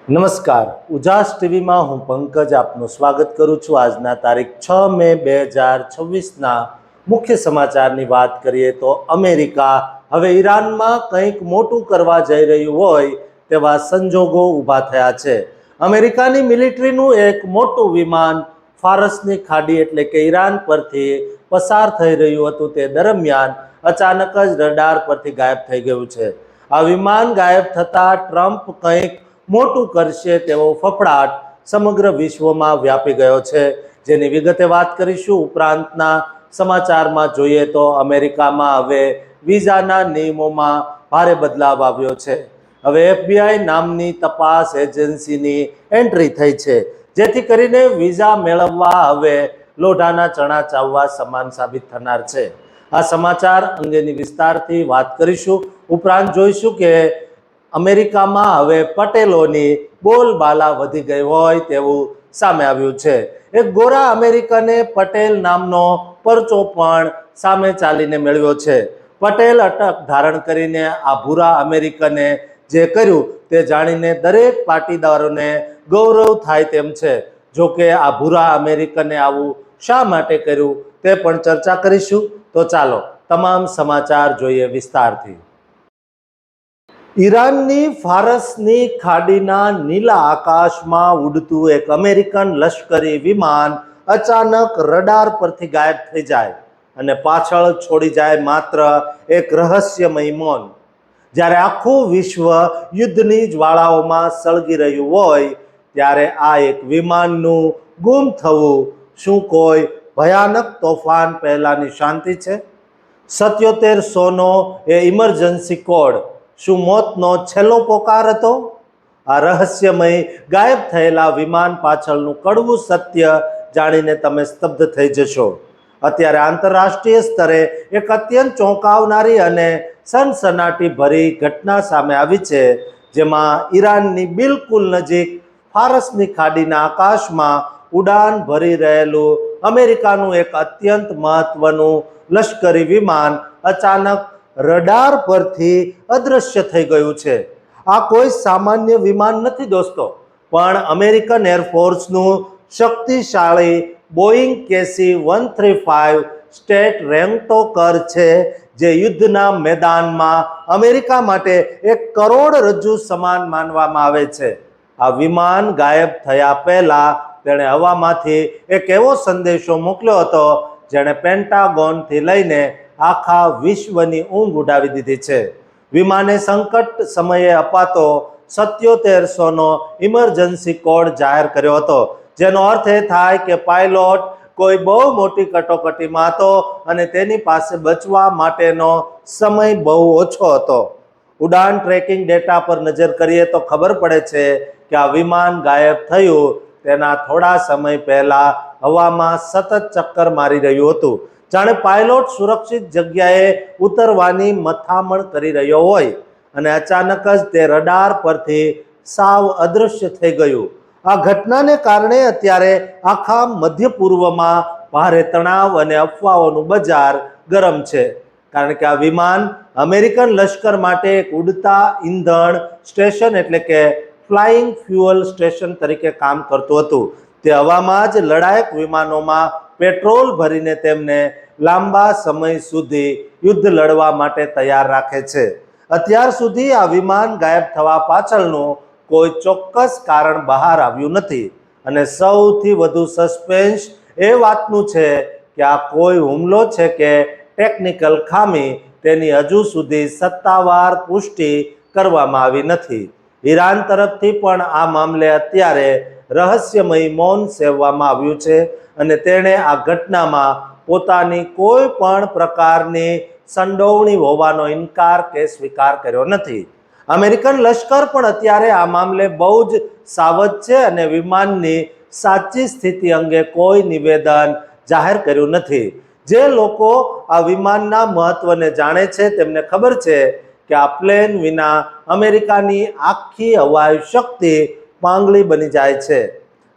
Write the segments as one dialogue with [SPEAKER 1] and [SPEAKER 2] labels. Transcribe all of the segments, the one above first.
[SPEAKER 1] નમસ્કાર, ઉજાસ ટીવીમાં હું પંકજ આપનું સ્વાગત કરું છું। આજના તારીખ 6 મે 2026ના મુખ્ય સમાચારની વાત કરીએ તો અમેરિકા હવે ઈરાનમાં કંઈક મોટું કરવા જઈ રહ્યું હોય તેવા સંજોગો ઊભા થયા છે। અમેરિકાની મિલિટરીનું એક મોટું વિમાન ફારસની ખાડી એટલે કે ઈરાન પરથી પસાર થઈ રહ્યું હતું। તે દરમિયાન અચાનક જ રડાર પરથી ગાયબ થઈ ગયું છે। આ વિમાન ગાયબ થતાં ટ્રમ્પ કંઈક મોટું કરશે તેવો ફફડાટ સમગ્ર વિશ્વમાં વ્યાપી ગયો છે, જેની વિગતે વાત કરીશું। ઉપરાંતના સમાચારમાં જોઈએ તો અમેરિકામાં હવે વિઝાના નિયમોમાં ભારે બદલાવ આવ્યો છે। હવે FBI નામની તપાસ એજન્સીની એન્ટ્રી થઈ છે, જેથી કરીને વિઝા મેળવવા હવે લોઢાના ચણા ચાવવા સમાન સાબિત થનાર છે। આ સમાચાર અંગેની વિસ્તારથી વાત કરીશું। ઉપરાંત જોઈશું કે અમેરિકામાં હવે પટેલોની બોલબાલા વધી ગઈ હોય તેવું સામે આવ્યું છે। એક ગોરા અમેરિકને પટેલ નામનો પરચો પણ સામે ચાલીને મેળવ્યો છે। પટેલ અટક ધારણ કરીને આ ભૂરા અમેરિકને જે કર્યું તે જાણીને દરેક પાટીદારોને ગૌરવ થાય તેમ છે। જો કે આ ભૂરા અમેરિકને આવું શા માટે કર્યું તે પણ ચર્ચા કરીશું। તો ચાલો તમામ સમાચાર જોઈએ વિસ્તારથી। ઈરાનની ફારસની ખાડીના નીલા આકાશમાં ઉડતું એક અમેરિકન લશ્કરી વિમાન અચાનક રડાર પરથી ગાયબ થઈ જાય અને પાછળ છોડી જાય માત્ર એક રહસ્યમય મૌન। જ્યારે આખું વિશ્વ યુદ્ધની જ્વાળાઓમાં સળગી રહ્યું હોય ત્યારે આ એક વિમાનનું ગુમ થવું શું કોઈ ભયાનક તોફાન પહેલાની શાંતિ છે? 7700નો એ ઇમરજન્સી કોડ શું મોતનો છેલ્લો પોકાર હતો? આ રહસ્યમય ગાયબ થયેલા વિમાન પાછળનું કડવું સત્ય જાણીને તમે સ્તબ્ધ થઈ જશો। અત્યારે આંતરરાષ્ટ્રીય સ્તરે એક અત્યંત ચોંકાવનારી અને સનસનાટીભરી ઘટના સામે આવી છે, જેમાં ઈરાનની બિલકુલ નજીક ફારસની ખાડીના આકાશમાં ઉડાન ભરી રહેલું અમેરિકાનું એક અત્યંત મહત્વનું લશ્કરી વિમાન અચાનક રડાર પરથી અદૃશ્ય થઈ ગયું છે। આ કોઈ સામાન્ય વિમાન નથી દોસ્તો, પણ અમેરિકન એરફોર્સનું શક્તિશાળી બોઈંગ KC-135 સ્ટેટ રેન્ટો-કર છે, જે યુદ્ધના મેદાનમાં અમેરિકા માટે એક કરોડરજ્જુ સમાન માનવામાં આવે છે। આ વિમાન ગાયબ થયા પહેલા તેણે હવામાંથી એક એવો સંદેશો મોકલ્યો હતો જેણે પેન્ટાગોનથી લઈને આખા વિશ્વની ઊંઘ ઉડાવી દીધી છે। વિમાને સંકટ સમયે અપાતો 7700નો ઇમરજન્સી કોડ જાહેર કર્યો હતો, જેનો અર્થ એ થાય કે પાયલોટ કોઈ બહુ મોટી કટોકટીમાં હતો અને તેની પાસે બચવા માટેનો સમય બહુ ઓછો હતો। ઉડાન ટ્રેકિંગ ડેટા પર નજર કરીએ તો ખબર પડે છે કે આ વિમાન ગાયબ થયું તેના થોડા સમય પહેલા હવામાં સતત ચક્કર મારી રહ્યું હતું, જાણે પાયલોટ સુરક્ષિત જગ્યાએ ઉતરવાની મથામણ કરી રહ્યો હોય અને અચાનક જ તે રડાર પરથી સાવ અદૃશ્ય થઈ ગયું। આ ઘટનાને કારણે અત્યારે આખા મધ્ય પૂર્વમાં ભારે તણાવ અને અફવાઓનું બજાર ગરમ છે, કારણ કે આ વિમાન અમેરિકન લશ્કર માટે એક ઉડતા ઈંધણ સ્ટેશન એટલે કે ફ્લાઇંગ ફ્યુઅલ સ્ટેશન તરીકે કામ કરતું હતું। તે હવામાં જ લડાયક વિમાનોમાં પેટ્રોલ ભરીને તેમને લાંબા સમય સુધી યુદ્ધ લડવા માટે તૈયાર રાખે છે। અત્યાર સુધી આ વિમાન ગાયબ થવા પાછળનું કોઈ ચોક્કસ કારણ બહાર આવ્યું નથી અને સૌથી વધુ સસ્પેન્સ એ વાતનું છે કે આ કોઈ હુમલો છે કે ટેકનિકલ ખામી તેની હજુ સુધી સત્તાવાર પુષ્ટિ કરવામાં આવી નથી। ઈરાન તરફથી પણ આ મામલે અત્યારે રહસ્યમય મૌન સેવવામાં આવ્યું છે અને તેણે આ ઘટનામાં પોતાની કોઈ પણ પ્રકારની સંડોવણી હોવાનો ઇનકાર કે સ્વીકાર કર્યો નથી। અમેરિકન લશ્કર પણ અત્યારે આ મામલે બહુ જ સાવધ છે અને વિમાનની સાચી સ્થિતિ અંગે કોઈ નિવેદન જાહેર કર્યું નથી। જે લોકો આ વિમાનના મહત્વને જાણે છે તેમને ખબર છે કે આ પ્લેન વિના અમેરિકાની આખી હવાઈ શક્તિ પાંગળી બની જાય છે।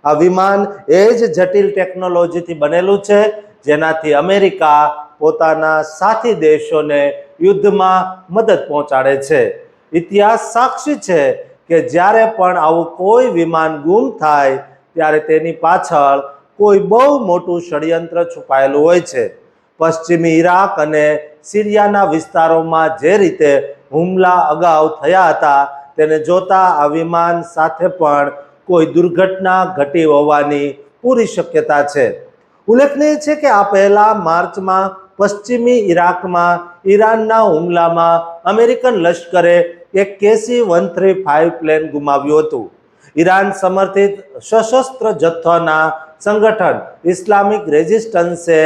[SPEAKER 1] આ વિમાન એ જ જટિલ ટેકનોલોજીથી બનેલું છે જેનાથી અમેરિકા પોતાના સાથી દેશોને યુદ્ધમાં મદદ પહોંચાડે છે। ઇતિહાસ સાક્ષી છે કે જ્યારે પણ આવું કોઈ વિમાન ગુમ થાય ત્યારે તેની પાછળ કોઈ બહુ મોટું ષડયંત્ર છુપાયેલું હોય છે. પશ્ચિમી ઈરાક અને સિરિયાના વિસ્તારોમાં જે રીતે હુમલા અગાઉ થયા હતા તેને જોતા આ વિમાન સાથે પણ કોઈ દુર્ઘટના ઘટી હોવાની પૂરી શક્યતા છે. ઉલ્લેખનીય છે કે આ પહેલા માર્ચમાં પશ્ચિમી ઈરાકમાં ઈરાનના હુમલામાં અમેરિકન લશ્કરે એક KC-135 પ્લેન ગુમાવ્યું હતું. ઈરાન સમર્થિત સશસ્ત્ર જથ્થોના સંગઠન ઇસ્લામિક રેઝિસ્ટન્સે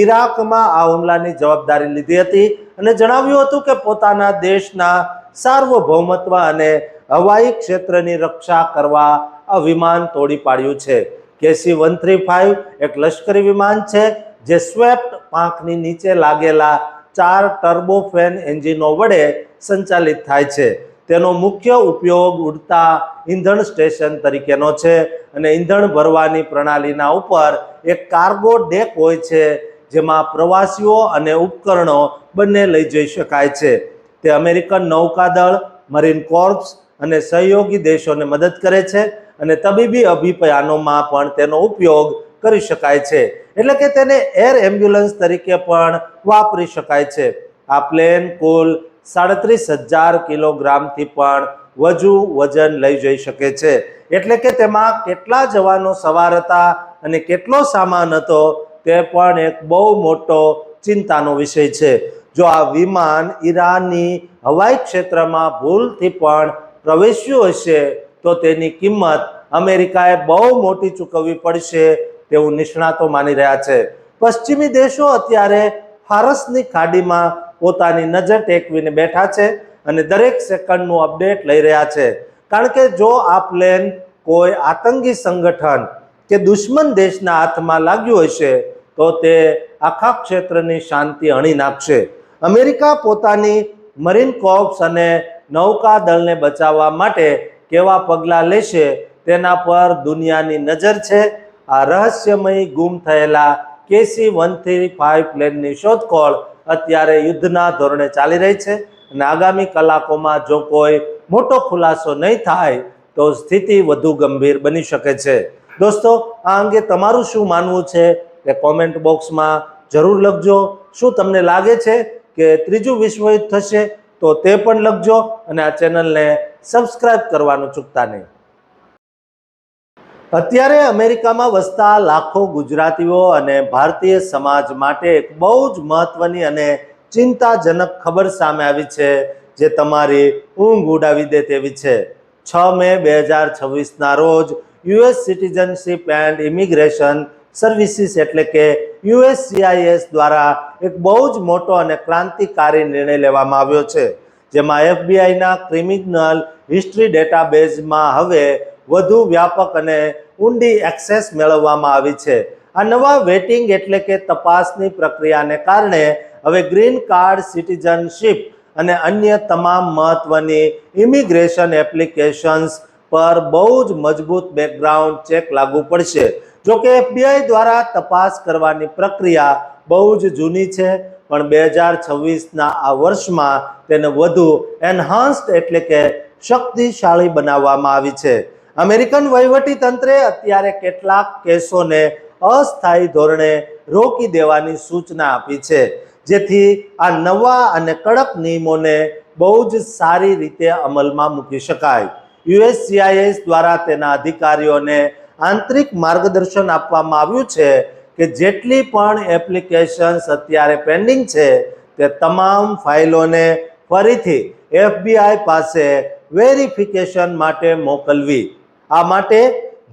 [SPEAKER 1] ઈરાકમાં આ હુમલાની જવાબદારી લીધી હતી અને જણાવ્યું હતું કે પોતાના દેશના સાર્વભૌમત્વ અને હવાઈ ક્ષેત્રની રક્ષા કરવા આ વિમાન તોડી પાડ્યું છે. KC-135 એક લશ્કરી વિમાન છે જે સ્વેપ્ટ પાંખની નીચે લાગેલા 4 ટર્બોફેન એન્જિનો વડે સંચાલિત થાય છે. તેનો મુખ્ય ઉપયોગ ઉડતા ઈંધણ સ્ટેશન તરીકેનો છે અને ઈંધણ ભરવાની પ્રણાલીના ઉપર એક કાર્ગો ડેક હોય છે જેમાં પ્રવાસીઓ અને ઉપકરણો બંને લઈ જઈ શકાય છે. તે અમેરિકન નૌકાદળ, મરીન કોર્પ્સ અને સહયોગી દેશોને મદદ કરે છે અને તબીબી અભિયાનોમાં પણ તેનો ઉપયોગ કરી શકાય છે. એટલે કે તેને એર એમ્બ્યુલન્સ તરીકે પણ વાપરી શકાય છે. આ પ્લેન કુલ 37,000 કિલોગ્રામથી પણ વધુ વજન લઈ જઈ શકે છે. એટલે કે તેમાં કેટલા જવાનો સવાર હતા અને કેટલો સામાન હતો તે પણ એક બહુ મોટો ચિંતાનો વિષય છે. જો આ વિમાન ઈરાનની હવાઈ ક્ષેત્રમાં ભૂલથી પણ પ્રવેશ્યું હશે તો તેની કિંમત અમેરિકાએ બહુ મોટી ચૂકવવી પડશે તેવું નિષ્ણાતો માની રહ્યા છે. પશ્ચિમી દેશો અત્યારે ફારસની ખાડીમાં પોતાની નજર ટેકવીને બેઠા છે અને દરેક સેકન્ડનું અપડેટ લઈ રહ્યા છે. કારણ કે જો આ પ્લેન કોઈ આતંકી સંગઠન કે દુશ્મન દેશના હાથમાં લાગ્યું હશે તો તે આખા ક્ષેત્રની શાંતિ હણી નાખશે. અમેરિકા પોતાની મરીન કોર્પ્સ અને નૌકાદળને બચાવવા માટે કેવા પગલાં લેશે તેના પર દુનિયાની નજર છે. આ રહસ્યમય ગુમ થયેલા KC-135 પ્લેનની શોધખોળ અત્યારે યુદ્ધના ધોરણે ચાલી રહી છે અને આગામી કલાકોમાં જો કોઈ મોટો ખુલાસો નહીં થાય તો સ્થિતિ વધુ ગંભીર બની શકે છે. દોસ્તો, આ અંગે તમારું શું માનવું છે તે કોમેન્ટ બોક્સમાં જરૂર લખજો. શું તમને લાગે છે કે ત્રીજું વિશ્વયુદ્ધ થશે તો તે પણ લખજો અને આ ચેનલને સબસ્ક્રાઇબ કરવાનું ચૂકતા નહીં. અત્યારે અમેરિકામાં વસતા લાખો ગુજરાતીઓ અને ભારતીય સમાજ માટે એક બહુ જ મહત્વની અને ચિંતાજનક ખબર સામે આવી છે જે તમારી ઊંઘ ઉડાવી દે તેવી છે. 6 મે 2026ના રોજ US citizenship and immigration services એટલે કે USCIS દ્વારા એક બહુ જ મોટો અને ક્રાંતિકારી નિર્ણય લેવામાં આવ્યો છે, જેમાં FBIના ક્રિમિનલ હિસ્ટ્રી ડેટાબેઝમાં હવે વધુ વ્યાપક અને ઊંડી એક્સેસ મેળવવામાં આવી છે. આ નવા વેટિંગ એટલે કે તપાસની પ્રક્રિયાને કારણે હવે ગ્રીન કાર્ડ, સિટીઝનશીપ અને અન્ય તમામ મહત્વની ઇમિગ્રેશન એપ્લિકેશન્સ પર બહુ જ મજબૂત બેકગ્રાઉન્ડ ચેક લાગુ પડશે. જો કે FBI દ્વારા તપાસ કરવાની પ્રક્રિયા બહુ જ જૂની છે, પણ 2026ના આ વર્ષમાં તેને વધુ એન્હાન્સ્ડ એટલે કે શક્તિશાળી બનાવવામાં આવી છે. અમેરિકન વહીવટી તંત્રે અત્યારે કેટલાક કેસોને અસ્થાયી ધોરણે રોકી દેવાની સૂચના આપી છે, જેથી આ નવા અને કડક નિયમોને બહુ જ સારી રીતે અમલમાં મૂકી શકાય. USCIS દ્વારા તેના અધિકારીઓને આંતરિક માર્ગદર્શન આપવામાં આવ્યું છે કે જેટલી પણ એપ્લિકેશન્સ અત્યારે પેન્ડિંગ છે તે તમામ ફાઇલોને ફરીથી FBI પાસે વેરિફિકેશન માટે મોકલવી. આ માટે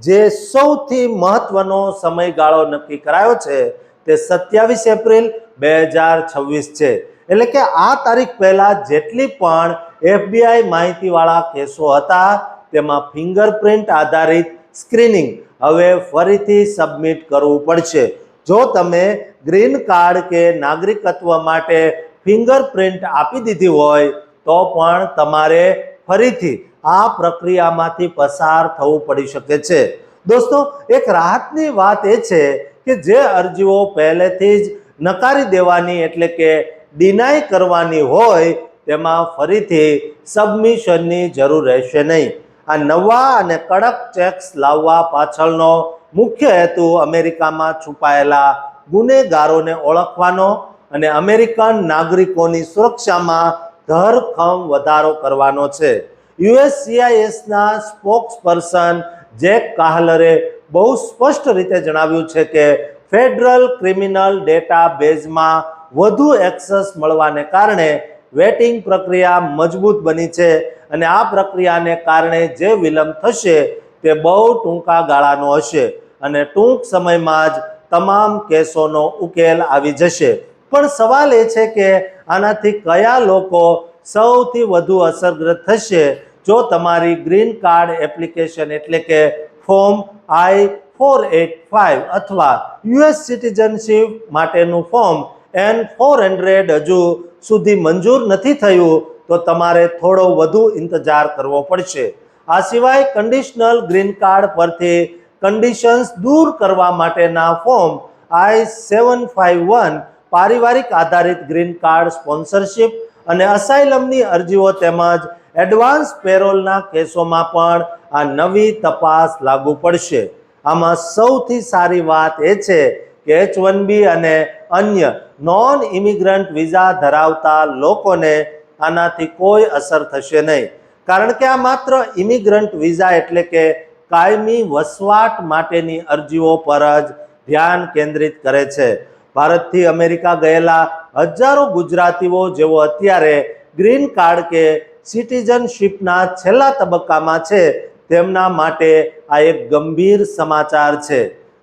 [SPEAKER 1] જે સૌથી મહત્વનો સમયગાળો નક્કી કરાયો છે તે 27 એપ્રિલ 2026 છે. એટલે કે આ તારીખ પહેલા જેટલી પણ FBI માહિતીવાળા કેસો હતા તેમાં ફિંગરપ્રિન્ટ આધારિત સ્ક્રીનિંગ હવે ફરીથી સબમિટ કરવું પડશે. જો તમે ગ્રીન કાર્ડ કે નાગરિકત્વ માટે ફિંગરપ્રિન્ટ આપી દીધી હોય તો પણ તમારે ફરીથી આ પ્રક્રિયામાંથી પસાર થવું પડી શકે છે. દોસ્તો, એક રાહતની વાત એ છે કે જે અરજીઓ પહેલેથી જ નકારી દેવાની એટલે કે ડિનાય કરવાની હોય તેમાં ફરીથી સબમિશનની જરૂર રહેશે નહીં. આ નવા અને કડક ટેક્સ લાવવા પાછળનો મુખ્ય હેતુ અમેરિકામાં છુપાયેલા ગુનેગારોને ઓળખવાનો અને અમેરિકન નાગરિકોની સુરક્ષામાં ધરખમ વધારો કરવાનો છે. USCISના સ્પોક્સપર્સન જેક કાહલરે બહુ સ્પષ્ટ રીતે જણાવ્યું છે કે ફેડરલ ક્રિમિનલ ડેટા બેઝમાં વધુ એક્સેસ મળવાને કારણે વેટિંગ પ્રક્રિયા મજબૂત બની છે અને આ પ્રક્રિયાને કારણે જે વિલંબ થશે તે બહુ ટૂંકા ગાળાનો હશે અને ટૂંક સમયમાં જ તમામ કેસોનો ઉકેલ આવી જશે. પણ સવાલ એ છે કે આનાથી કયા લોકો સૌથી વધુ અસરગ્રસ્ત થશે? જો તમારી ગ્રીન કાર્ડ એપ્લિકેશન એટલે કે ફોર્મ I-485 અથવા US સિટીઝનશીપ માટેનું ફોર્મ N-400 હજુ સુધી મંજૂર નથી થયું તો તમારે થોડો વધુ ઇંતજાર કરવો પડશે. આ સિવાય કન્ડિશનલ ગ્રીન કાર્ડ પરથી કન્ડિશન્સ દૂર કરવા માટેના ફોર્મ I-751 પારિવારિક આધારિત ગ્રીન કાર્ડ સ્પોન્સરશિપ અને અસાઇલમની અરજીઓ તેમજ એડવાન્સ પેરોલના કેસોમાં પણ આ નવી તપાસ લાગુ પડશે. આમાં સૌથી સારી વાત એ છે કે H-1B અને અન્ય નોન ઇમિગ્રન્ટ વિઝા ધરાવતા લોકોને આનાથી કોઈ અસર થશે નહીં, કારણ કે આ માત્ર ઇમિગ્રન્ટ વિઝા એટલે કે કાયમી વસવાટ માટેની અરજીઓ પર જ ધ્યાન કેન્દ્રિત કરે છે. ભારતથી અમેરિકા ગયેલા હજારો ગુજરાતીઓ જેઓ અત્યારે ગ્રીન કાર્ડ કે સિટીઝનશીપના છેલ્લા તબક્કામાં છે તેમના માટે આ એક ગંભીર સમાચાર છે.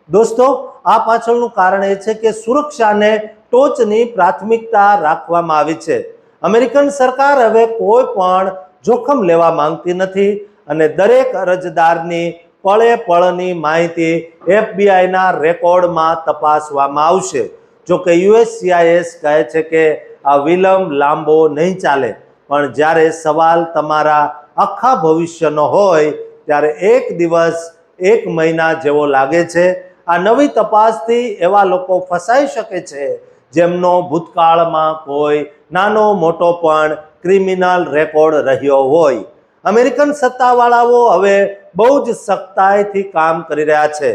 [SPEAKER 1] દોસ્તો, આ પાછળનું કારણ એ છે કે સુરક્ષાને ટોચની પ્રાથમિકતા રાખવામાં આવી છે. અમેરિકન સરકાર હવે કોઈ પણ જોખમ લેવા માંગતી નથી અને દરેક અરજદારની પળે પળની માહિતી FBIના રેકોર્ડમાં તપાસવામાં આવશે. જો કે USCIS કહે છે કે આ વિલંબ લાંબો નહીં ચાલે, પણ જ્યારે સવાલ તમારા આખા ભવિષ્યનો હોય ત્યારે એક દિવસ એક મહિના જેવો લાગે છે. આ નવી તપાસથી એવા લોકો ફસાઈ શકે છે જેમનો ભૂતકાળમાં કોઈ નાનો મોટો પણ ક્રિમિનલ રેકોર્ડ રહ્યો હોય. અમેરિકન સત્તાવાળાઓ હવે બહુ જ સખ્તાઈથી કામ કરી રહ્યા છે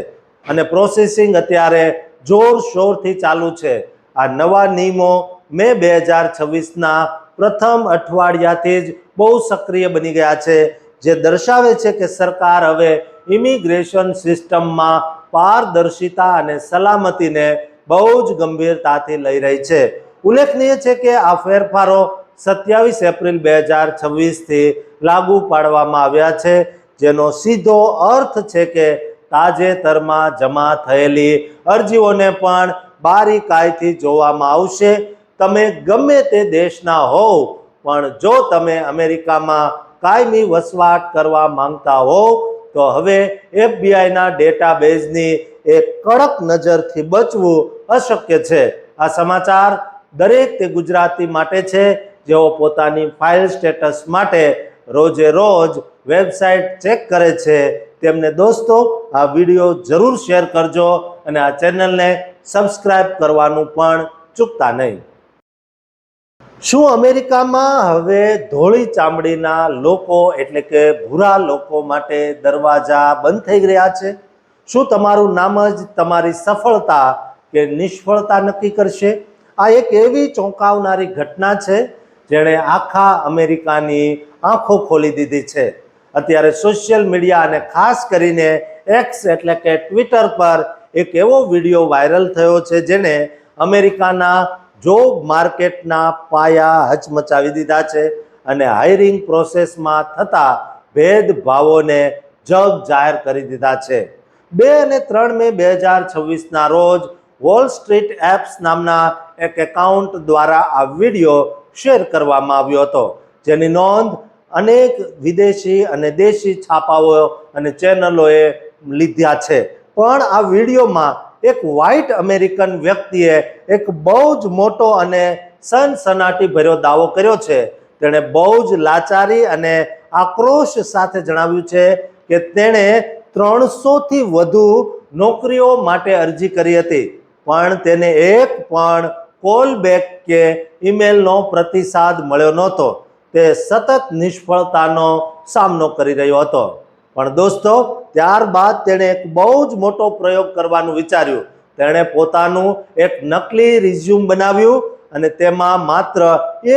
[SPEAKER 1] અને પ્રોસેસિંગ અત્યારે જોરશોરથી ચાલુ છે. આ નવા નિયમો મે 2026ના પ્રથમ અઠવાડિયાથી જ બહુ સક્રિય બની ગયા છે, જે દર્શાવે છે કે સરકાર હવે ઇમિગ્રેશન સિસ્ટમમાં પારદર્શિતા અને સલામતીને બહુ જ ગંભીરતાથી લઈ રહી છે. ઉલ્લેખનીય છે કે આ ફેરફારો 27 એપ્રિલ 2026થી લાગુ પાડવામાં આવ્યા છે, જેનો સીધો અર્થ છે કે તાજેતરમાં જમા થયેલી અરજીઓને પણ બારીકાઈથી જોવામાં આવશે. તમે ગમે તે દેશના હોવ, પણ જો તમે અમેરિકામાં કાયમી વસવાટ કરવા માંગતા હોવ તો હવે FBIના ડેટાબેઝની એક કડક નજરથી બચવું અશક્ય છે. આ સમાચાર દરેક તે ગુજરાતી માટે છે જેઓ પોતાની ફાઇલ સ્ટેટસ માટે રોજે રોજ વેબસાઇટ ચેક કરે છે. તેમને દોસ્તો આ વિડીયો જરૂર શેર કરજો અને આ ચેનલને સબસ્ક્રાઇબ કરવાનું પણ ચૂકતા નહીં. શું અમેરિકામાં હવે ધોળી ચામડીના લોકો એટલે કે ભૂરા લોકો માટે દરવાજા બંધ થઈ રહ્યા છે? શું તમારું નામ જ તમારી સફળતા કે નિષ્ફળતા નક્કી કરશે? આ એક એવી ચોંકાવનારી ઘટના છે જેણે આખા અમેરિકાની આંખો ખોલી દીધી છે. અત્યારે સોશિયલ મીડિયા અને ખાસ કરીને એક્સ એટલે કે ટ્વિટર પર એક એવો વિડીયો વાયરલ થયો છે જેને અમેરિકાના જોબ માર્કેટના પાયા હચમચાવી દીધા છે અને હાયરિંગ પ્રોસેસમાં થતા ભેદભાવોને જગ જાહેર કરી દીધા છે. 2 અને 3 મે 2026ના રોજ વોલ સ્ટ્રીટ એપ્સ નામના એક એકાઉન્ટ દ્વારા આ વિડીયો શેર કરવામાં આવ્યો હતો, જેની નોંધ અનેક વિદેશી અને દેશી છાપાઓ અને ચેનલોએ લીધા છે. પણ આ વિડીયોમાં એક વ્હાઇટ અમેરિકન વ્યક્તિએ એક બહુ જ મોટો અને સનસનાટી ભર્યો દાવો કર્યો છે. તેણે બહુ જ લાચારી અને આક્રોશ સાથે જણાવ્યું છે કે તેણે 300થી વધુ નોકરીઓ માટે અરજી કરી હતી, પણ તેને એક પણ કોલ બેક કે ઈમેલનો પ્રતિસાદ મળ્યો નહોતો. તે સતત નિષ્ફળતાનો સામનો કરી રહ્યો હતો. પણ દોસ્તો, ત્યારબાદ તેણે એક બહુ જ મોટો પ્રયોગ કરવાનું વિચાર્યું. તેણે પોતાનું એક નકલી રિઝ્યુમ બનાવ્યું અને તેમાં માત્ર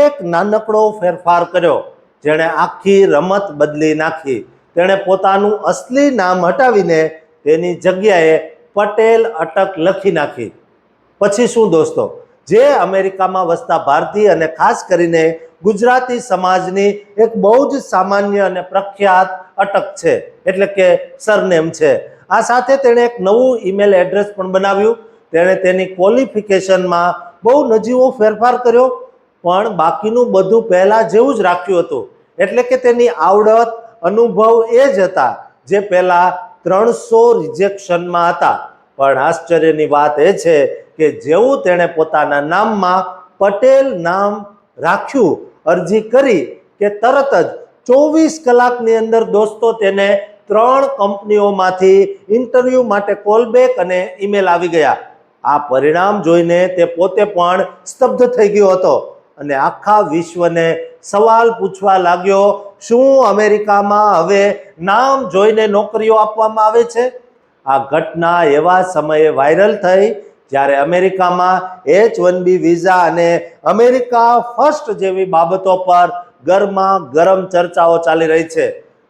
[SPEAKER 1] એક નાનકડો ફેરફાર કર્યો, જેણે આખી રમત બદલી નાખી. તેણે પોતાનું અસલી નામ હટાવીને તેની જગ્યાએ પટેલ અટક લખી નાખી. પછી શું દોસ્તો, જે અમેરિકામાં વસતા ભારતીય અને ખાસ કરીને ગુજરાતી સમાજની એક બહુ જ સામાન્ય અને પ્રખ્યાત અટક છે, એટલે કે સરનેમ છે. આ સાથે તેણે એક નવું ઈમેલ એડ્રેસ પણ બનાવ્યું. તેણે તેની ક્વોલિફિકેશનમાં બહુ નજીવો ફેરફાર કર્યો, પણ બાકીનું બધું પહેલા જેવું જ રાખ્યું હતું. એટલે કે તેની આવડત, અનુભવ એ જ હતા જે પહેલા 300 રિજેક્શનમાં હતા. પણ આશ્ચર્યની વાત એ છે કે જેવું તેણે પોતાના નામમાં પટેલ નામ રાખ્યું, અરજી કરી કે તરત જ 24 કલાકની અંદર દોસ્તો તેને 3 કંપનીઓમાંથી ઇન્ટરવ્યૂ માટે કોલબેક અને ઈમેલ આવી ગયા. આ પરિણામ જોઈને તે પોતે પણ સ્તબ્ધ થઈ ગયો હતો અને આખા વિશ્વને સવાલ પૂછવા લાગ્યો, શું અમેરિકામાં હવે નામ જોઈને નોકરીઓ આપવામાં આવે છે? આ ઘટના એવા સમયે વાયરલ થઈ જ્યારે અમેરિકામાં H-1B વિઝા અને અમેરિકા ફર્સ્ટ જેવી બાબતો પર ગરમા ગરમ ચર્ચાઓ ચાલી રહી છે.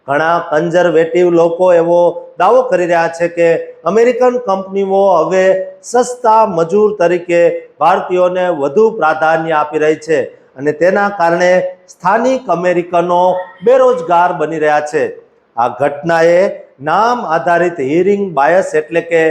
[SPEAKER 1] ઘણા કન્ઝર્વેટિવ લોકો એવો દાવો કરી રહ્યા છે કે અમેરિકન કંપનીઓ હવે સસ્તા મજૂર તરીકે ભારતીયોને વધુ પ્રાધાન્ય આપી રહી છે અને તેના કારણે સ્થાનિક અમેરિકનો બેરોજગાર બની રહ્યા છે. આ ઘટનાએ નામ આધારિત હિયરિંગ બાયસ એટલે કે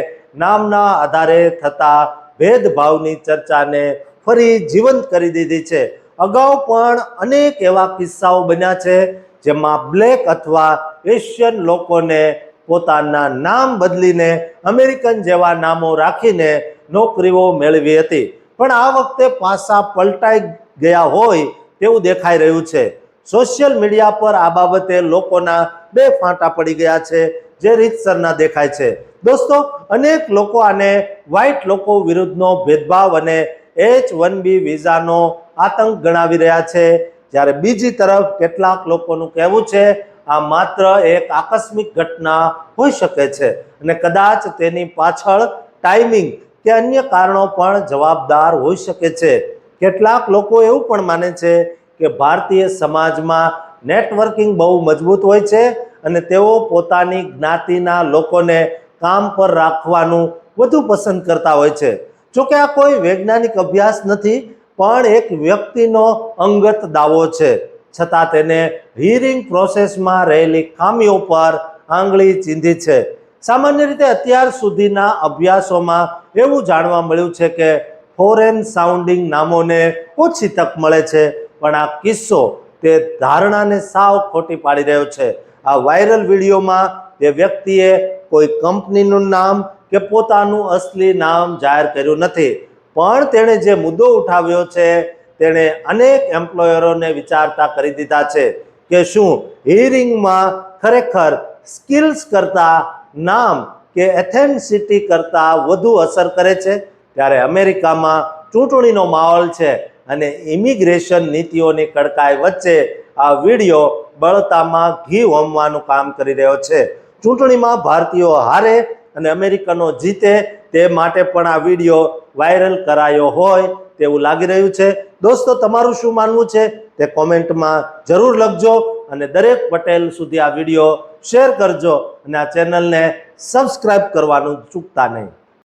[SPEAKER 1] નામના આધારે થતા ભેદભાવની ચર્ચાને ફરી જીવંત કરી દીધી છે. અગાઉ પણ અનેક એવા કિસ્સાઓ બન્યા છે જેમાં બ્લેક અથવા એશિયન લોકોને પોતાના નામ બદલીને અમેરિકન જેવા નામો રાખીને નોકરીઓ મેળવી હતી. પણ આ વખતે પાસા પલટાઈ ગયા હોય તેવું દેખાઈ રહ્યું છે. સોશિયલ મીડિયા પર આ બાબતે લોકોના બે ફાંટા પડી ગયા છે જે રીતસરના દેખાય છે. દોસ્તો, અનેક લોકો આને વ્હાઇટ લોકો વિરુદ્ધનો ભેદભાવ અને H-1B વિઝાનો આતંક ગણાવી રહ્યા છે, જ્યારે બીજી તરફ કેટલાક લોકોનું કહેવું છે આ માત્ર એક આકસ્મિક ઘટના હોઈ શકે છે અને કદાચ તેની પાછળ ટાઈમિંગ કે અન્ય કારણો પણ જવાબદાર હોઈ શકે છે. કેટલાક લોકો એવું પણ માને છે કે ભારતીય સમાજમાં નેટવર્કિંગ બહુ મજબૂત હોય છે અને તેઓ પોતાની જ્ઞાતિના લોકોને કામ પર રાખવાનું વધુ પસંદ કરતા હોય છે. જોકે આ કોઈ વૈજ્ઞાનિક અભ્યાસ નથી, પણ એક વ્યક્તિનો અંગત દાવો છે. છતાં તેને હિયરિંગ પ્રોસેસમાં રહેલી ખામીઓ પર આંગળી ચીંધી છે. સામાન્ય રીતે અત્યાર સુધીના અભ્યાસોમાં એવું જાણવા મળ્યું છે કે ફોરેન સાઉન્ડિંગ નામોને ઓછી તક મળે છે, પણ આ કિસ્સો તે ધારણાને સાવ ખોટી પાડી રહ્યો છે. આ વાયરલ વિડીયોમાં તે વ્યક્તિએ કોઈ કંપનીનું નામ કે પોતાનું અસલી નામ જાહેર કર્યું નથી, પણ તેણે જે મુદ્દો ઉઠાવ્યો છે તેણે અનેક એમ્પ્લોયરોને વિચારતા કરી દીધા છે કે શું હિયરિંગમાં ખરેખર સ્કિલ્સ કરતા નામ કે એથેન્ટિસિટી કરતા વધુ અસર કરે છે? ત્યારે અમેરિકામાં ચૂંટણીનો માહોલ છે અને ઇમિગ્રેશન નીતિઓની કડકાઈ વચ્ચે આ વિડીયો બળતામાં ઘી હોમવાનું કામ કરી રહ્યો છે. ચૂંટણીમાં ભારતીયો હારે અને અમેરિકનો જીતે તે માટે પણ આ વિડીયો વાયરલ કરાયો હોય તેવું લાગી રહ્યું છે. દોસ્તો, તમારું શું માનવું છે તે કોમેન્ટમાં જરૂર લખજો અને દરેક પટેલ સુધી આ વિડીયો શેર કરજો અને આ ચેનલને સબસ્ક્રાઇબ કરવાનું ચૂકતા નહીં.